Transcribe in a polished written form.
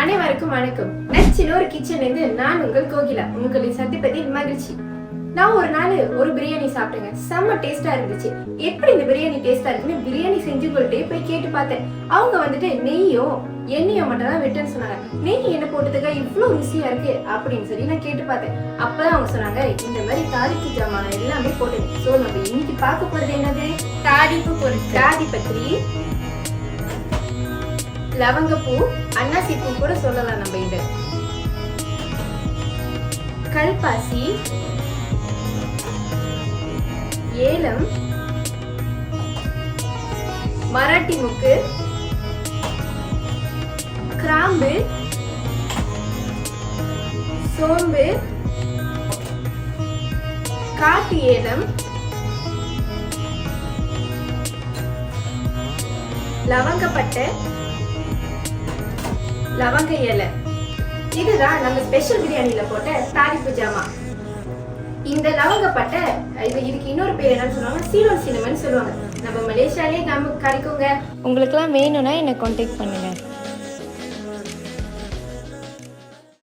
அனைவருக்கும் வணக்கம். நச்சினோர் கிச்சன்ல இருந்து நான் உங்கள் கோகிலா. உங்களை சந்திப்பதில் மகிழ்ச்சி. நான் ஒரு நாள் ஒரு பிரியாணி சாப்பிட்டேங்க. செம்ம டேஸ்டா இருந்துச்சு. எப்படி இந்த பிரியாணி டேஸ்டா இருக்குன்னு பிரியாணி செஞ்சுக்கிட்டே போய் கேட்டு பார்த்தேன். அவங்க வந்துட்டு நெய்யும் எண்ணெயும் மட்டும் தான் விட்டுன்னு சொன்னாங்க. நெய் என்ன போட்டதுக்கா இவ்வளவு ருசியா இருக்கு அப்படின்னு சொல்லி நான் கேட்டு பார்த்தேன். அப்பதான் அவங்க சொன்னாங்க, இந்த மாதிரி தாளிக்கு ஜாமான எல்லாமே போட்டேன். சோ நம்ம இன்னைக்கு பார்க்க போறது என்னது? தாளிப்பு பொருள். ஜாதி பத்திரி, லவங்கப்பூ, அன்னாசி பூ கூட சொல்லலாம் நம்ம. இது கல்பாசி, ஏலம், மராட்டி முக்கு, கிராம்பு, சோம்பு, காட்டு ஏலம், லவங்கப்பட்டை, லவங்க இலை. இதுதான் நம்ம ஸ்பெஷல் பிரியாணில போட்ட தாளிப்பு ஜாமா. இந்த லவங்கப்பட்டை இதுக்கு இன்னொரு பேர் என்னன்னு சொல்லுவாங்க, சீலோ சினமன் சொல்லுவாங்க. நம்ம மலேசியாலே நம்ம கிடைக்குங்க. உங்களுக்குலாம் வேணும்னா என்னை கான்டாக்ட் பண்ணுங்க.